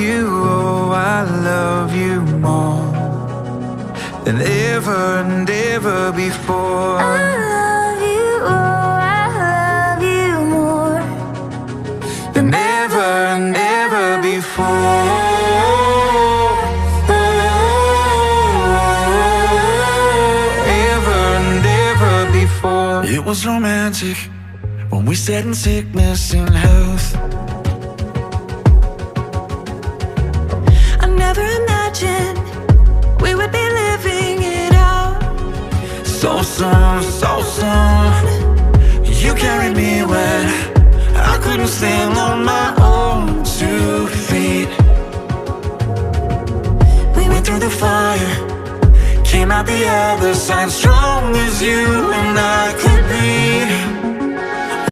you, oh, I love you more than ever and ever before. I love you, oh, I love you more than ever and ever before. Ever and ever before. It was romantic when we sat in sickness and health. I never imagined we would be living it out. So soon, so soon, you carried me when I couldn't stand on my own 2 feet. We went through the fire, came out the other side strong as you and I could be.